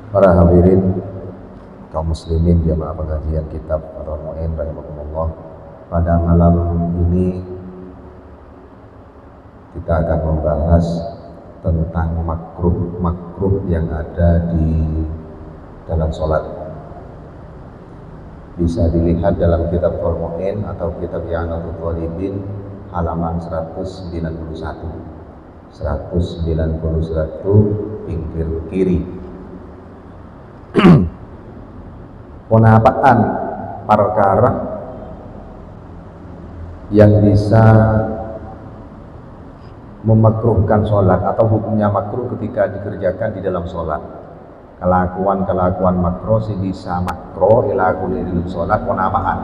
Para hadirin kaum muslimin jamaah pengajian kitab Fathul Mu'in rahimakumullah, pada malam ini kita akan membahas tentang makruh yang ada di dalam sholat. Bisa dilihat dalam kitab Fathul Mu'in atau kitab I'anatul Talibin halaman 191 pinggir kiri. Ponapaan perkara yang bisa memakruhkan sholat atau hukumnya makruh ketika dikerjakan di dalam sholat. Kelakuan makruh sih bisa makruh ilakun di dalam sholat. Ponapaan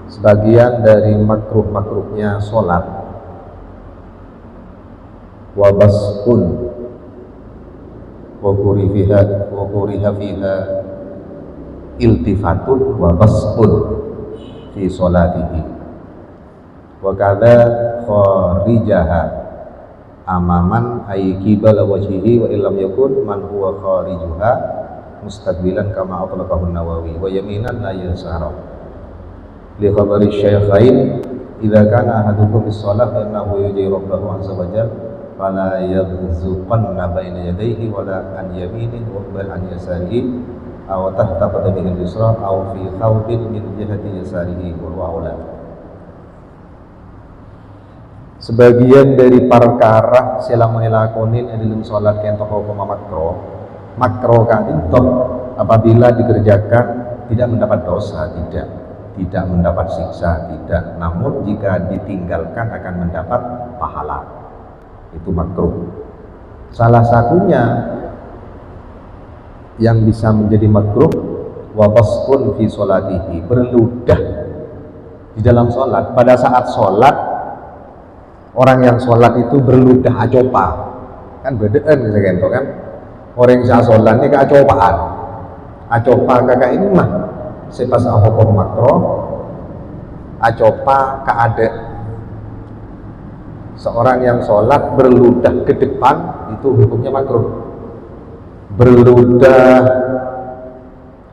sebagian dari makruhnya sholat wabasun wa kuriha fiha iltifatun wa bas'un fi sholatihi wa kadza kharijaha amaman ay qibala wajhihi wa illam yakun man huwa kharijuha mustaqbilan kama atlaqahu an-Nawawi wa yaminan la yasara li khabari syaikhain idza kana ahadukum bis shalah fa innahu yuji rabbahu azza wa jalla fala yabzuqanna baina yadayhi wala an yaminihi wa bal an yasarihi aw tahta qadamihi al-yusra aw fi khawdin min jihati yasarihi wa huwa. Sebagian dari perkara selamun lakonin dalam salat kentok hukum makro kan itu apabila dikerjakan tidak mendapat dosa, tidak mendapat siksa, tidak, namun jika ditinggalkan akan mendapat pahala. Itu makruh. Salah satunya yang bisa menjadi makruh wabasun fi sholatihi, berludah di dalam sholat. Pada saat sholat, orang yang sholat itu berludah acopa, kan bedaan gitu kan. Orang yang sholat ini keacopaan, acopa kakak ini mah sepas hukum makruh, acopa keadaan. Seorang yang sholat berludah ke depan itu hukumnya makruh. Berludah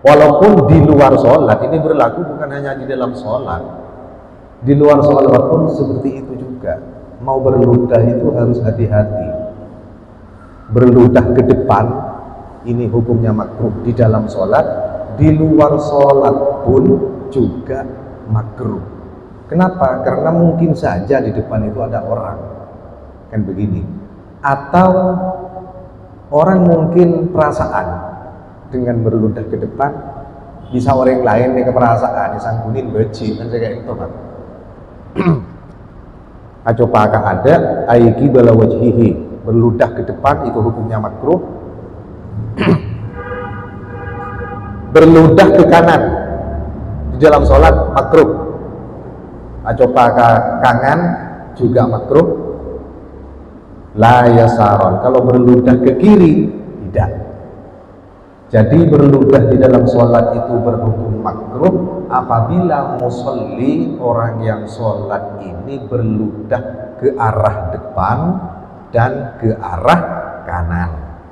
walaupun di luar sholat, ini berlaku bukan hanya di dalam sholat, di luar sholat pun seperti itu juga. Mau berludah itu harus hati-hati. Berludah ke depan ini hukumnya makruh di dalam sholat, di luar sholat pun juga makruh. Kenapa? Karena mungkin saja di depan itu ada orang, kan begini. Atau orang mungkin perasaan dengan berludah ke depan, bisa orang lain nih keperasaan, disangkunin beci, kan kayak itu kan. Acopaka ada, aiki bala wajhihi, berludah ke depan itu hukumnya makruh. Berludah ke kanan di dalam sholat makruh. Acopa kangen juga makruh. La yasaron, kalau berludah ke kiri tidak. Jadi berludah di dalam sholat itu berhukum makruh apabila musolli, orang yang sholat ini berludah ke arah depan dan ke arah kanan.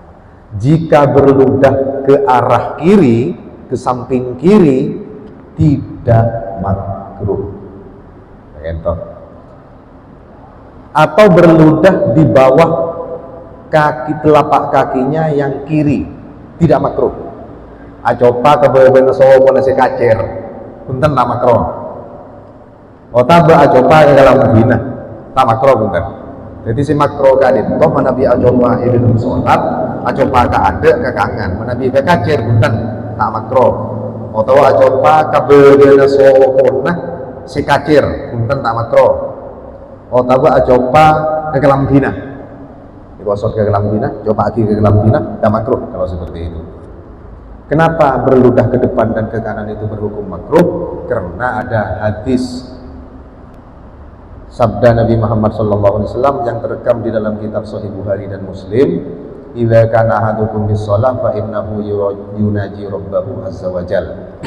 Jika berludah ke arah kiri, ke samping kiri, tidak makruh. Atau berludah di bawah kaki telapak kakinya yang kiri, tidak makruh. Acopa ke bawah sawo pun nasi kacir, punten tak makruh. Otaba acopa ke dalam bina, tak makruh punten. Jadi si makruh kadit, toh menabi acopa ibnu sholat, acopa ke ada ke kangen, menabi ke kacir punten tak makruh. Atau acopa ke bawah sawo pun si kacir, punten tak makruh. Otaba acopa ke dalam bina, dikosot ke dalam bina, coba lagi ke dalam bina, tak makruh kalau seperti itu. Kenapa berludah ke depan dan ke kanan itu berhukum makruh? Karena ada hadis sabda Nabi Muhammad SAW yang terekam di dalam kitab Sahih Bukhari dan Muslim, idza kana ahadukum bis shalah fa innahu yunaji rabbahu azza wa jalla.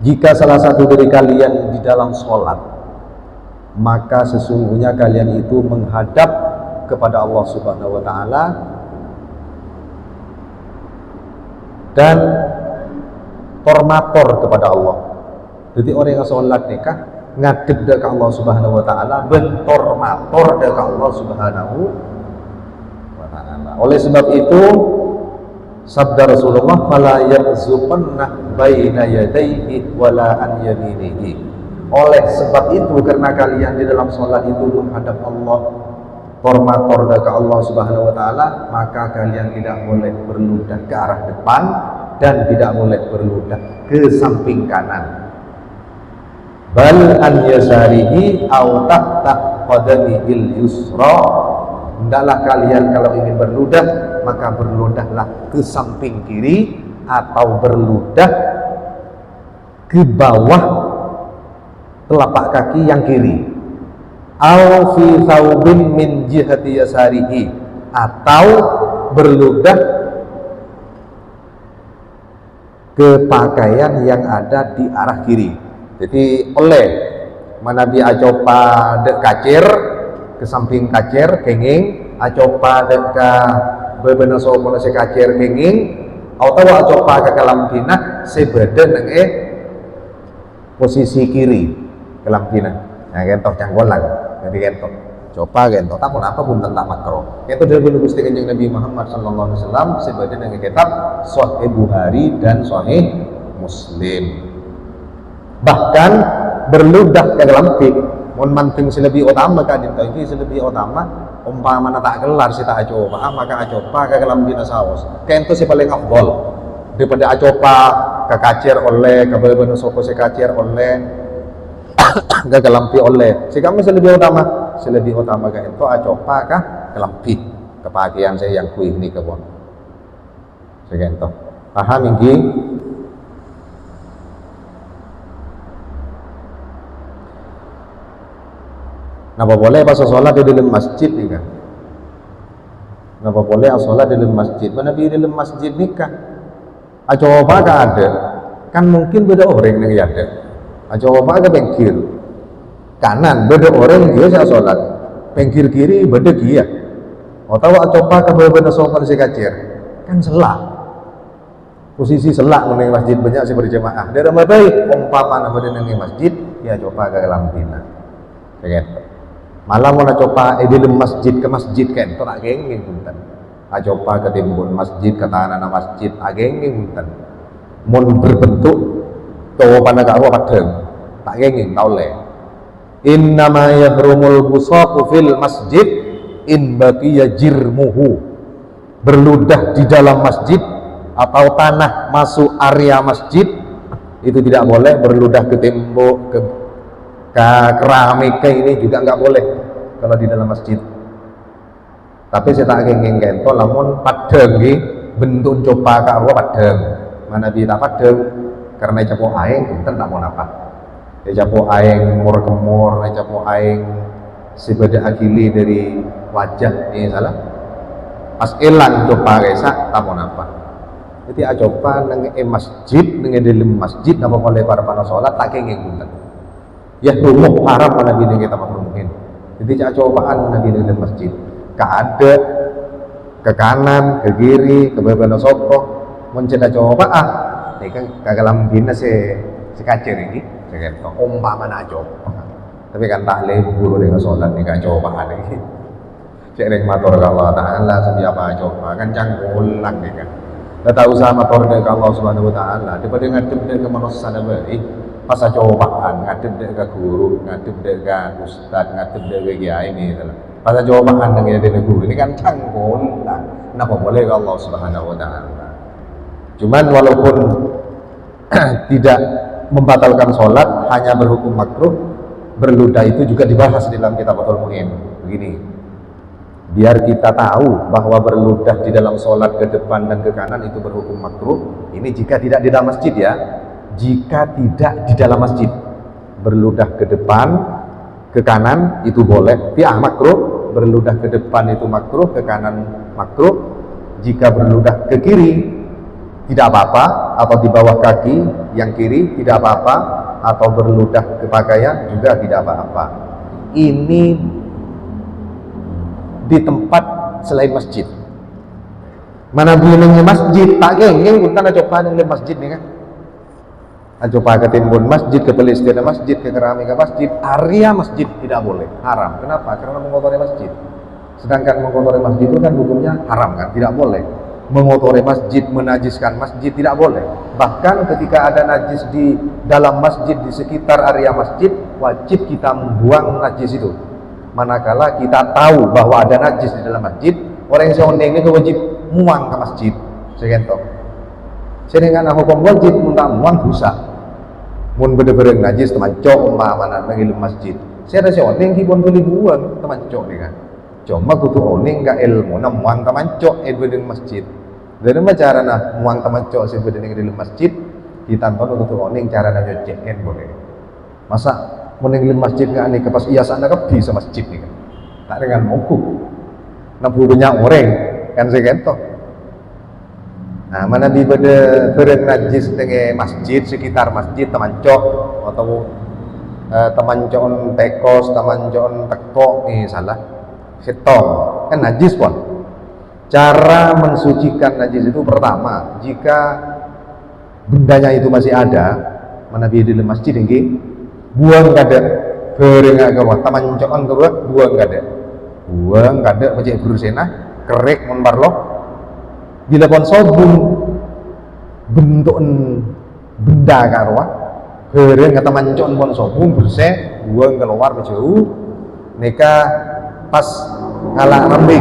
Jika salah satu dari kalian di dalam sholat, maka sesungguhnya kalian itu menghadap kepada Allah Subhanahu wa taala dan formator kepada Allah. Jadi orang yang sholat nikah ngadep ke Allah Subhanahu wa taala, bentormator ke Allah Subhanahu wa taala. Oleh sebab itu sabda Rasulullah, fala yabzuqanna baina yadayhi wala an yaminihi. Oleh sebab itu, karena kalian di dalam sholat itu menghadap Allah, formator ke Allah Subhanahu wa taala, maka kalian tidak boleh berludah ke arah depan dan tidak boleh berludah ke samping kanan. Bal an yasarihi aw tahta qadamihil yusra. Hendaklah kalian kalau ingin berludah, maka berludahlah ke samping kiri atau berludah ke bawah telapak kaki yang kiri. Aw fi thawbin min jihati yasarihi, atau berludah ke pakaian yang ada di arah kiri. Jadi oleh manabi acopa dek kacir ke samping kacir kenging, acopa dek ka bebena sopo se kacir kenging, atau acopa ke kalampina sebeda nang posisi kiri kalampina. Nah kentok canggolan, jadi kentok coba kentok tak pun apa pun tentang makro. Itu dari Gusti Kanjeng Nabi Muhammad sallallahu alaihi wasallam sebeda dengan kitab Sahih Bukhari dan Sahih Muslim. Bahkan berludah ke dalam pik mun manting lebih utama kadin tadi lebih utama umpama tak kelar si tak acoba maka acopa ke dalam bina saus kento si paling afdol daripada acopa ke kacir oleh ke bebena sopo si kacir oleh ke dalam pik oleh si kami lebih utama ke itu acopa ke dalam pik kepakian saya yang kuih ini kebon si kento paham ini. Napa boleh pas sholat di dalam masjid nih kan? Napa boleh sholat di dalam masjid? Mana di dalam masjid nikah? Coba gak ada? Kan mungkin beda orang yang ada. Coba gak bengkir kanan beda orang dia saya sholat, bengkir kiri beda dia. Atau coba ke beda sopan si kacir, kan selak. Posisi selak meneng masjid banyak sih berjamaah. Dari mana baik? Umpama nama di masjid, ya coba ke dalam bina. Kayak malah mau coba di masjid ke masjid kan tu tak gengeng punten coba ke timbun masjid ke tanah masjid agengeng punten mun berbentuk tawa panagak wa padeng tak gengeng tau le innama yahrumul busaqu fil masjid in baqiya jirmuhu. Berludah di dalam masjid atau tanah masuk area masjid itu tidak boleh. Berludah ke tembok ke keramik ini juga nggak boleh kalau di dalam masjid. Tapi saya tak gengeng kento lamun padeng bentuk coba karo padeng mana bisa padeng karena capo aing enten tak mau apa ya capo aing mur kemur capo aing sebeda akili dari wajah ini salah pas elang coba resa tak mau apa. Jadi coba nang masjid nang dalam masjid napa boleh para sholat tak gengeng punten. Ya rumah haram mana bini kita mungkin. Jadi cobaan nabi di masjid. Ada ke kanan, ke kiri, ke beberapa soko, menceda coba ini kan kagalam bina si kacir ini, saya kata umpama nak coba. Tapi kan tak lebur dengan sholat ni kan cobaan ini. Saya yang matur Allah Taala setiapa coba kan canggulang ni kan. Tak usah matur ke Allah Subhanahu Wa Taala. Daripada ngadep ke manusia baik. Pas cobaan ngadep ke guru, ngadep ke ustad, ngadep ke kiai ini adalah pas cobaan dengan dari guru ini kan cangkul lah. Kenapa boleh ke Allah Subhanahu Wa Taala? Cuman walaupun tidak membatalkan sholat, hanya berhukum makruh, berludah itu juga dibahas di dalam kitab Fathul Muin. Begini, biar kita tahu bahwa berludah di dalam sholat ke depan dan ke kanan itu berhukum makruh. Ini jika tidak di dalam masjid ya. Jika tidak di dalam masjid, berludah ke depan, ke kanan itu boleh. Tiah makruh, berludah ke depan itu makruh, ke kanan makruh. Jika berludah ke kiri tidak apa-apa, atau di bawah kaki yang kiri tidak apa-apa, atau berludah ke pakaian juga tidak apa-apa. Ini di tempat selain masjid. Mana bilangnya masjid tak gengeng kuntan coba nang masjid nih kan. Coba ke timbun masjid, ke Palestina masjid, ke keramika masjid, area masjid tidak boleh, haram. Kenapa? Karena mengotori masjid. Sedangkan mengotori masjid itu kan hukumnya haram kan, tidak boleh. Mengotori masjid, menajiskan masjid tidak boleh. Bahkan ketika ada najis di dalam masjid, di sekitar area masjid, wajib kita membuang najis itu. Manakala kita tahu bahwa ada najis di dalam masjid, orang yang seondeng itu wajib muang ke masjid. Segentok. Sedangkan hukum wajib muntah muang dosa. Mun bener-bener najis teman cok umpamana nang ilmu masjid. Saya ada seondeng ki pun beli buang teman cok nih kan. Cuma kudu oning ka ilmu na muang teman cok di masjid. Dari mana cara nah muang teman cok sing di dalam masjid kita tonton kudu oning cara na nyoceken boleh. Masa mun ning masjid enggak nih kepas iya sana ke bisa masjid nih kan. Tak dengan mogok. Nabu banyak orang kan segentok. Nah, mana di bereng najis dengan masjid, sekitar masjid, teman cok atau teman cok tekos, teman cok teko, salah, setong, kan najis pun. Cara mensucikan najis itu pertama, jika bendanya itu masih ada, mana di dalam masjid ini, buang kada, bereng ke rumah, teman cok ke rumah, buang kada, macam berusenah, kerek monbarlo. Bila pun sobung bentuk benda karwa kereng kata mancon pun sobung bersih buang keluar jauh neka pas ngalah rambing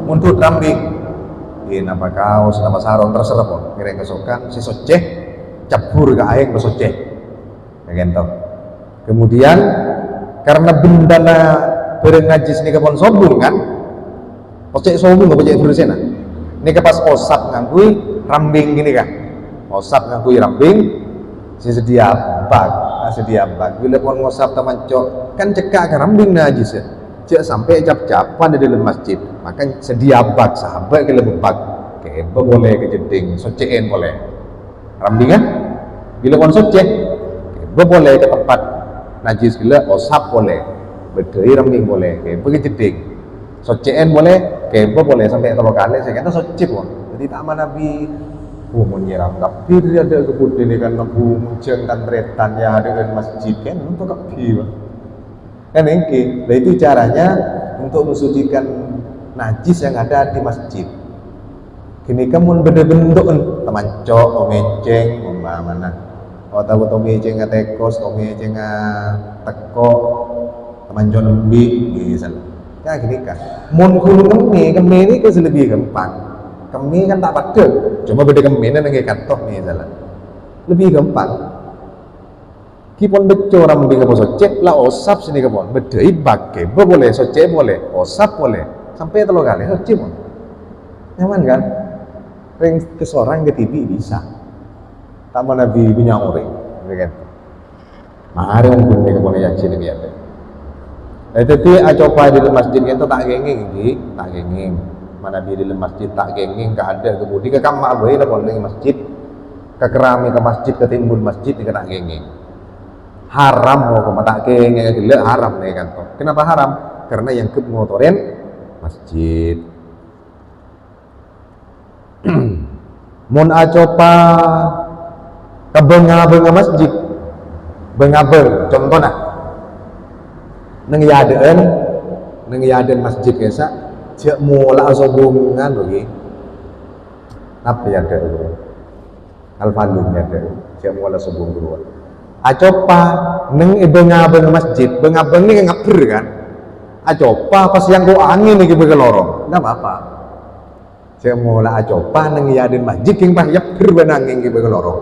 untuk rambing napa kaos napa sarung terserah pun kira kesokan si soceh cabur ke air ke soceh gitu. Kemudian karena benda na bereng najis nika pun sobung kan pocek sombong nggak pocek bersih nah. Ini kepas osap ngangkui rambing gini kan. Osap ngangkui rambing, si sedia bag. Bila pun ngosap teman cok, kan cekak ke rambing najis ya. Cek sampai cap-capan di dalam masjid. Maka sedia bag sahabat ke lebih bag. Kebe boleh ke jeding, socekin boleh. Rambing kan? Bila pun socek, kebe boleh ke tempat najis gila, osap boleh. Bedai rambing boleh, kebe ke jeding. Socein boleh, kebo boleh sampai telur kali. Saya kata socip pun. Jadi tak mana nabi, menyiram kapir dia ada kebun ini kan nabu munceng dan tretan ya ada di masjid kan untuk kapir. Kan engke. Nah itu caranya untuk mensucikan najis yang ada di masjid. Kini kamu benda-bentuk teman cok, tomeceng, mana. Oh tahu tomeceng tekos, tomeceng teko, teman cok lembi, misalnya. Ya gini kan, mun kulu kemi ini kan lebih gampang. Kemi kan tak pakai, cuma beda kemi ini nengke kantor nih salah. Lebih gampang. Kipon beco orang mending apa socek lah osap sini kepon. Beda ibake, boleh socek boleh, osap boleh, sampai telur kali socek pun. Nyaman kan? Ring ke seorang ke TV bisa. Tak mau nabi punya orang, kan? Mari mungkin ke kepon ya sini biar. Jadi coba di masjid itu tak genging tak genging. Mana di masjid tak genging, ada kemudian ke kamar boleh lah kalau masjid, ke kerami ke masjid, ke timbun masjid ini tak genging. Haram mau ke mata genging, gila haram nih kan. Kenapa haram? Karena yang ngotorin masjid. Mun acopa ke benga masjid, benga contohnya. Neng yaden masjid kesa cek mula sobungan lagi apa ya ada alfalun ya ada cek mula sobung dulu acopa neng benga masjid benga ini ngapir kan acopa pas yang gua angin nih ke lorong nggak apa cek mula acopa neng yaden masjid yang pas yapir benangin ke lorong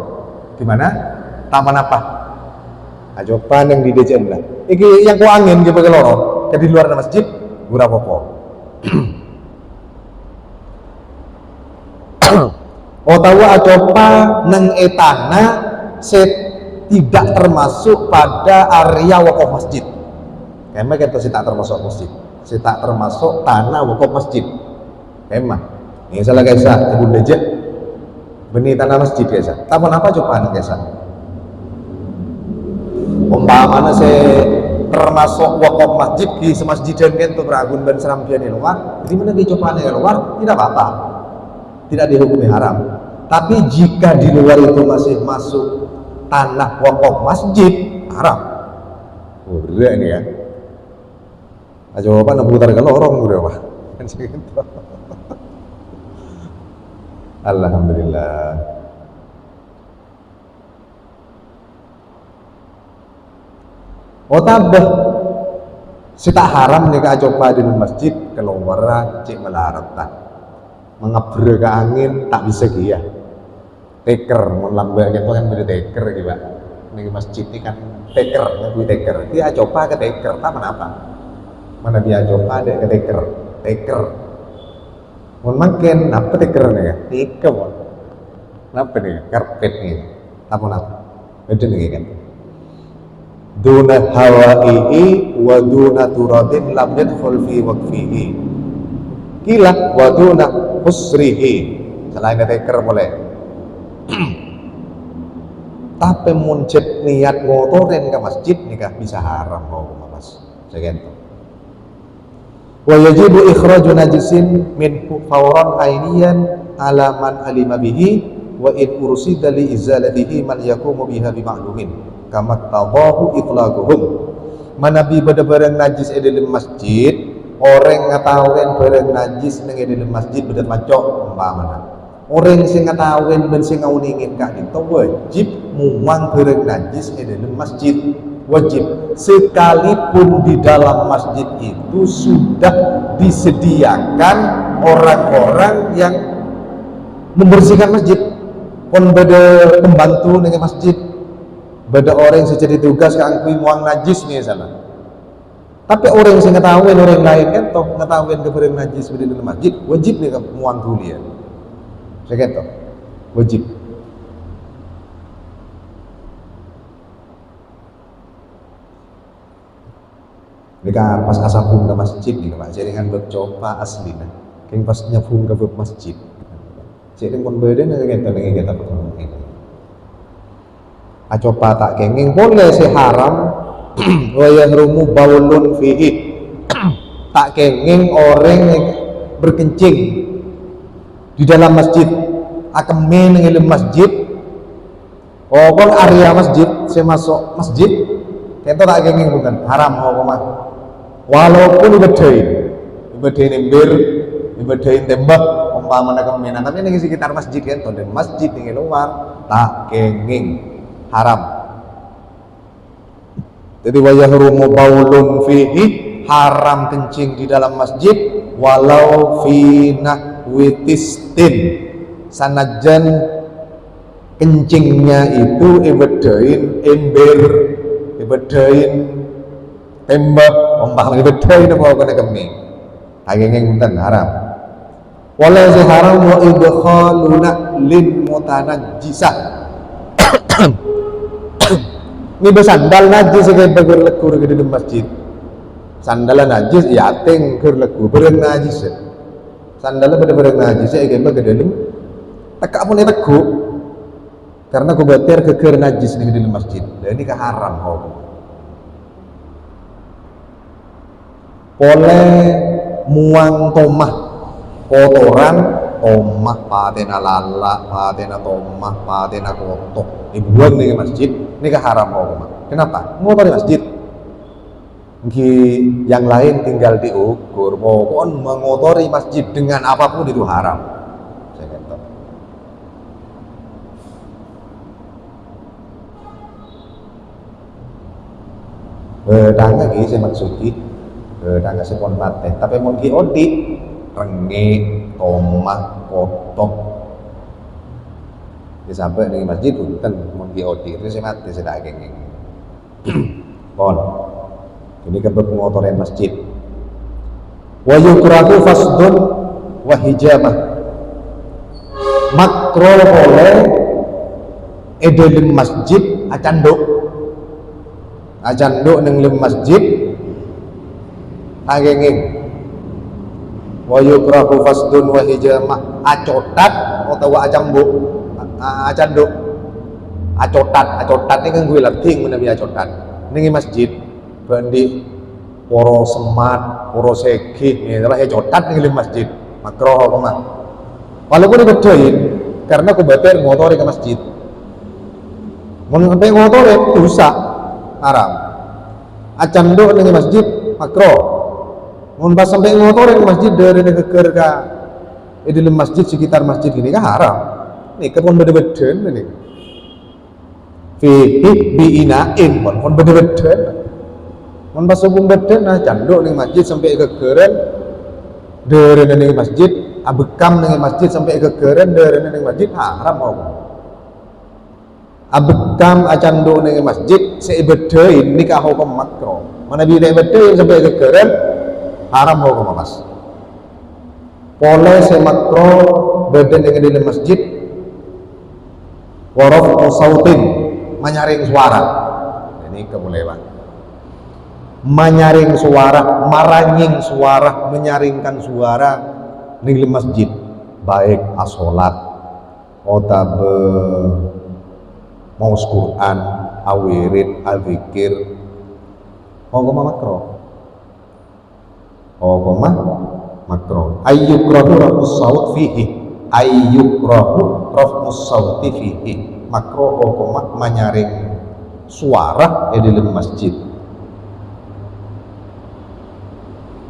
gimana taman apa acopa neng di dejen lah iki yang ku angin ke lorong ke di luar masjid gura popo oh tahu acopa neng etana tidak termasuk pada area wakaf masjid emang kita tak termasuk masjid tak termasuk tanah wakaf masjid emang ini salah guys ibu dejet benih tanah masjid guys taman apa coba nih guys umpamanya termasuk wakaf masjid di semasjidan kan tuh beragun dan serampian di luar, jadi mana dicobanya di luar tidak apa-apa, tidak dihukumi haram. Tapi jika di luar itu masih masuk tanah wakaf masjid, haram. Udah ini ya. Aja apa nak putar ke lorong udah pak. Alhamdulillah. Oh tambah, si tak haram nih kak coba di masjid keluar cik melarat tak mengabre ke angin tak bisa dia teker melambai gitu kan beda teker gitu pak nih masjid ini kan teker ngaku teker dia coba ke teker tak kenapa mana dia coba deh ke teker mau makin apa teker nih ya teker mau apa nih karpet nih apa beda nih kan duna hawaihi wa duna turadin lam yadkhul fi waqfihi kila wa duna husrihi selain teker boleh tapi muncet niat ngotorin ke masjid nikah bisa haram mau mas segitu wa yajibu ikhraju najisin min fawran ainiyan ala man alima bihi wa in ursida li izalatihi man yakumu biha bima'lumin kama tawahu itlaquhum manabi barang najis di dalam masjid orang ngatawen barang najis ning di dalam masjid bener macok umpamana orang sing ngatawen ben sing ngauningin kak itu wajib muang barang najis di dalam masjid wajib sekalipun di dalam masjid itu sudah disediakan orang-orang yang membersihkan masjid pun beda pembantu ning masjid beda orang yang jadi tugas kangkui muang najis misalnya tapi orang yang ngetahuin orang lain kan toh ngetahuin ke barang najis di dalam masjid wajib nih muang kuliah saya kata wajib mereka pas asapun ke masjid nih pak jadi kan bercoba asli nah yang pas nyapun ke masjid jadi pun beda nih kita pertemuan ini acoba tak kenging boleh si haram wa yahrumu baulun fihi tak kenging orang yang berkencing di dalam masjid akan menengil masjid oh kon area masjid saya masuk masjid kento tak kenging bukan haram apa mah walaupun ibadah nembir ibadah tembak umpamanya kemenan tapi di sekitar masjid kento dan masjid di luar tak kenging haram. Jadi wa yahrumu baulun fihi haram kencing di dalam masjid walau fi nahwitistin sanajan kencingnya itu ibedain ember ibedain tembak umpamanya ibedain apa kena keming ageng punten haram wala haram wa idkhaluna lin mutanajjisah ini bersandal najis kayak berlekur ke dalam masjid sandal najis ya teng berlekur bereng najis sandal pada najis kayak ke dalam tekak pun teguh karena aku batir keker najis di dalam masjid dan ini keharam boleh muang tomah kotoran tomah patena lala patena tomah patena kotok dibuang di masjid ini haram kenapa? Ngotori masjid yang lain tinggal diukur pokoknya mengotori masjid dengan apapun itu haram saya kata bedanya ini saya maksudnya bedanya saya pun mati tapi mungkin odi rengi tomah kotok sampai di masjid kan mungkin odi itu saya mati saya tak geng pon ini kan pengotoran masjid wa yukrahu fasdun wa hijamah makro boleh dalam masjid acanduk ning dalam masjid agenging wa yukrahu fasdun wa hijamah acotat atau acambuk acanduk acotat ini kan gue latih menabi acotat ini masjid bendi poro semat, poro segih, inilah jodat ning masjid, makruh apa mah. Walaupun dibedain, karena kebetulan ngotori ke masjid. Mun sampai ngotori dosa, haram. Acan do ning masjid, makruh. Mun pas sampai ngotori ke masjid dari keker ka di dalam masjid sekitar masjid ini kan haram. Nih kepon beda-beda ini. Fihi biinain pon beda-beda. Mun pas hubung beda nah canduk ning masjid sampai kekeren dari ning masjid, abekam ning masjid sampai kekeren dari ning masjid haram apa. Abekam acanduk ning masjid sebedain nikah hukum makruh. Mana bila bedain sampai kekeren haram hukum mas. Boleh semakro badan yang di dalam masjid warof sautin menyaring suara, ini kebolehan menyaring suara, maranying suara, menyaringkan suara di dalam masjid baik asolat otabe maus Quran awirid adzikir makro makruh ayyukrahu raf'us saut fihi ayyukrahu raf'us sauti fihi makruh hukum menyaring suara di dalam masjid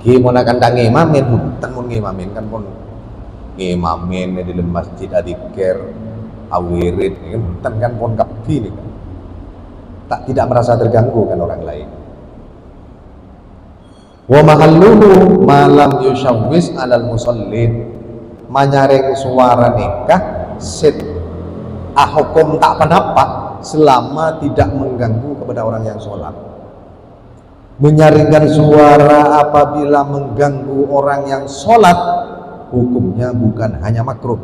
gimana kandang imamin hutan mun ngimamin kan pun ngimamin di dalam masjid adikir awirid kan hutan kan pun kapi ini kan tak tidak merasa terganggu kan orang lain. Wa mahalluhu malam yushawwis alal musallin menyaring suara nikah sit hukum tak pendapat selama tidak mengganggu kepada orang yang sholat. Menyaringkan suara apabila mengganggu orang yang sholat hukumnya bukan hanya makruh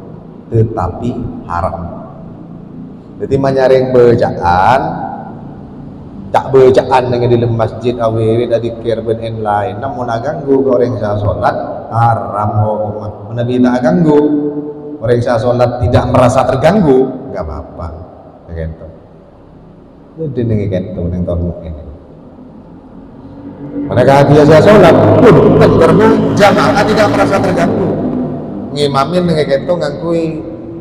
tetapi haram. Jadi menyaring bacaan tak bacaan dengan di dalam masjid awirid adikir ben lain namun ganggu orang yang sholat haram hukum. Nabi tak ganggu orang yang sholat tidak merasa terganggu nggak apa-apa gitu. Jadi dengan gitu yang tahun ini mereka biasa sholat pun karena jamaah tidak merasa terganggu ngimamin dengan gitu ngangkui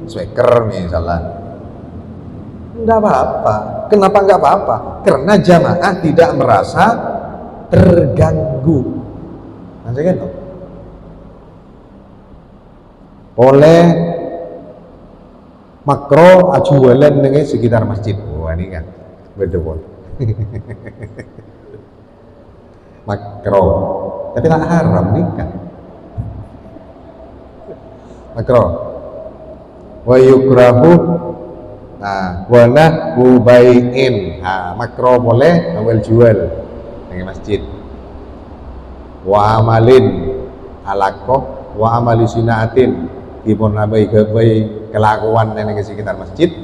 speaker misalnya enggak apa-apa. Kenapa enggak apa-apa? Karena jamaah tidak merasa terganggu. Nanti kan? Oleh makro ajualan dengan sekitar masjid. Wah ini kan betul. Makro. Tapi tak haram nih kan. Makro. Wa yukrahu nah, wana bubain. Nah, makro boleh awal jual di masjid. Wa amalin alakoh, wa amali sinaatin. Dipun abai kebai kelakuan yang di sekitar masjid.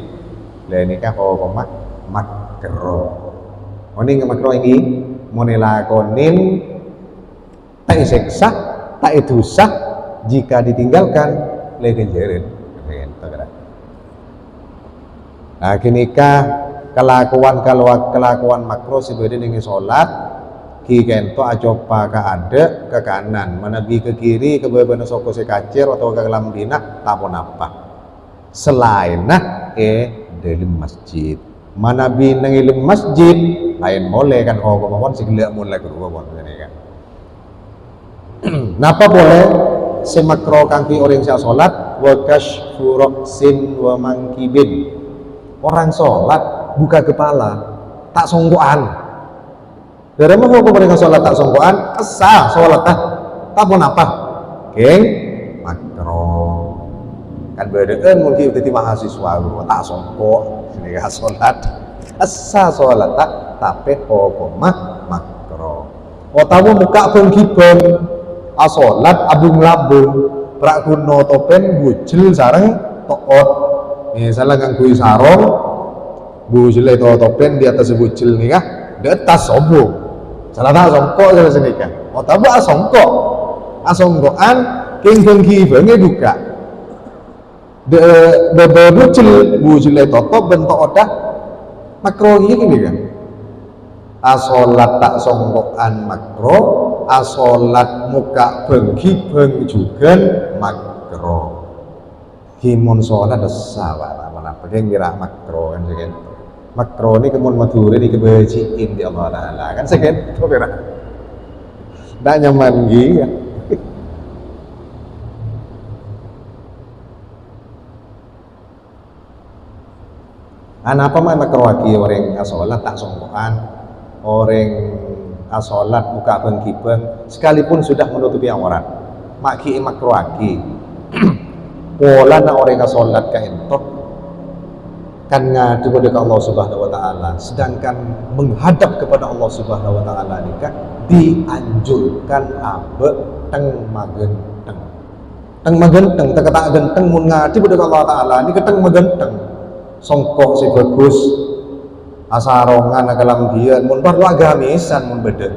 Lah nikah hukum makro. Ini makro ini mau nilakonin tak seksa, tak dosa jika ditinggalkan legen jerit. Nah, kinikah kelakuan makruh seperti dengan sholat ki kento acopa ka ada ke kanan menabi ke kiri ke bawah soko sekacir atau ke lambina tapon apa selain dalam masjid menabi nang masjid lain boleh kan hukum segala mulai kedua ini kan. Napa boleh semakro kangki orang yang sholat wa kashfu ra'sin wa mankibin. Orang sholat buka kepala tak songgoan. Dari mana hukum mereka sholat tak songgoan? Sah sholat tak pun apa? Geng makro. Kan bedaan mungkin udah mahasiswa tak songko sini ya sholat. Sah sholat tapi hukum makro. Otamu muka pengkibon sholat abung labung prakuno topen bujil sareng toot. Misalnya ngangkui sarong bujil itu topen di atas bujil nih kah di atas sombong salah tak songkok salah sini kan oh tapi asongkoan king bengki bengi buka de bujil itu top bentuk odah makro ini kan asolat tak songkokan makro, asolat muka bengki beng juga makro. Himun sholat sawah apa kira makro kan sekian. Makro ini kemun madure di kebajiin di Allah Taala kan sekian. Kau kira? Tidak nyaman gitu. Apa mah makroaki orang asolat tak songkokan, orang asolat muka bengkibeng sekalipun sudah menutupi aurat, maki makroaki. Pola na orang asolat ka entok kan ngadu kepada Allah Subhanahu Wa Taala, sedangkan menghadap kepada Allah Subhanahu Wa Taala nikah dianjurkan abe teng magenteng, teng magenteng, teng ketak genteng mun ngadu kepada Allah Taala ini keteng magenteng. Songkok si bagus asarongan akalam dia mun baru agamisan mun beda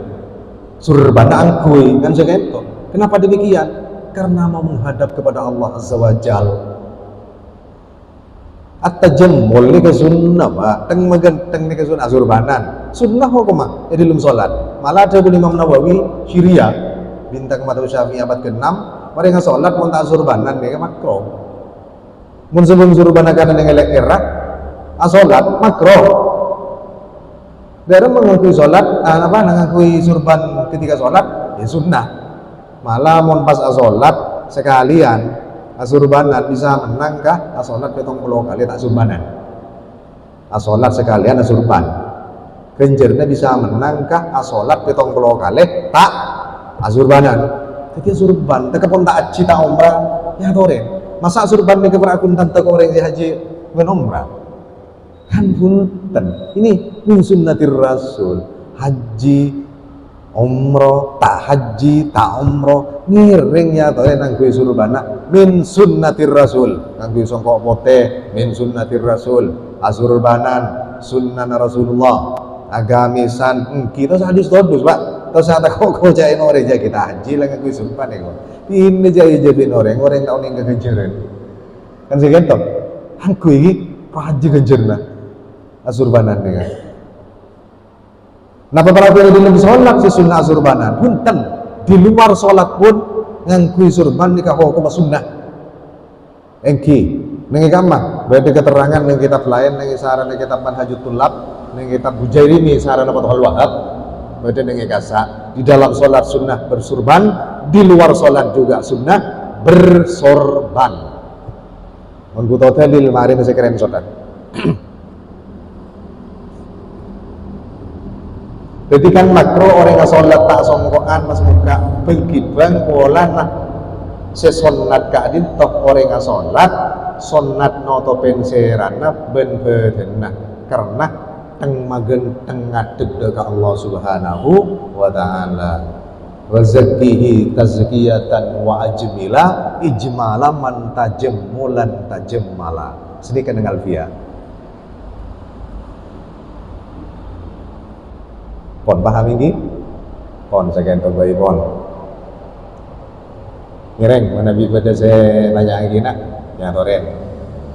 surbana angkui kan segitu. Kenapa demikian? Karena mau menghadap kepada Allah Azza wa Jal. At-tajammul ni ke sunnah pak, teng megenteng ni ke sunnah surbanan sunnah hukumah dalam solat. Malah ada Imam Nawawi Syria bintang madzhab Syafi'i abad ke-6 mereka solat mun tak surbanan mereka makro. Mun sebelum surban akan yang elek erak, asolat makro. Dalam mengakui solat, mengakui surban ketika solat, ya sunnah. Malah mun pas asolat sekalian asurbanan bisa menang kah? Asolat 70 kali tak surbanan. Asolat sekalian asurban. Kenjernya bisa menang kah? Asolat 70 kali tak asurbanan. Ketika surban, tekapun tak haji tak umrah, ya toren. Masa surban ni keberakun tante orang yang haji menomrah kan punten ini min sunnatir rasul haji umroh tak haji tak umroh ngiring ya tore nang kuwi surbana min sunnatir rasul nang kuwi sangka pote min sunnatir rasul asurbanan sunnah Rasulullah agamisan kita hadis todus pak terus ada kok jain orang aja kita haji lah kuwi surban ya ini jadi orang tahun yang kegenceran kan segitu aku ini haji gencerna asurbanan nih kan napa para pilih dalam sholat si sunnah asurbanan punten di luar sholat pun ngangkui surban nikah hukum sunnah engki nengi kamah berarti keterangan nengi kitab lain nengi saran nengi kitab Manhajut Tulab nengi kitab Bujairimi saran Fathul Wahab berarti nengi kasa di dalam sholat sunnah bersurban, di luar sholat juga sunnah bersorban. Untuk total di 5 hari masih keren sholat. Jadi kan makro orang yang sholat tak songkokan mas muka bengkibang pola nah sesonat kadin tok orang yang sholat sonat noto penserana ben bedenah karena teng magen teng ngadeg ka Allah Subhanahu wa taala wa zakkihi tazkiyatan wa ajmila ijmala man tajammulan tajammala sedikit dengan alfiah pon paham ini pon saya kento bayi pon ngereng mana bi pada saya nanya lagi nak ya toren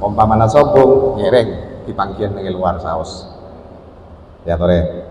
pompa mana sobong ngereng dipangkian dengan luar saus ya tore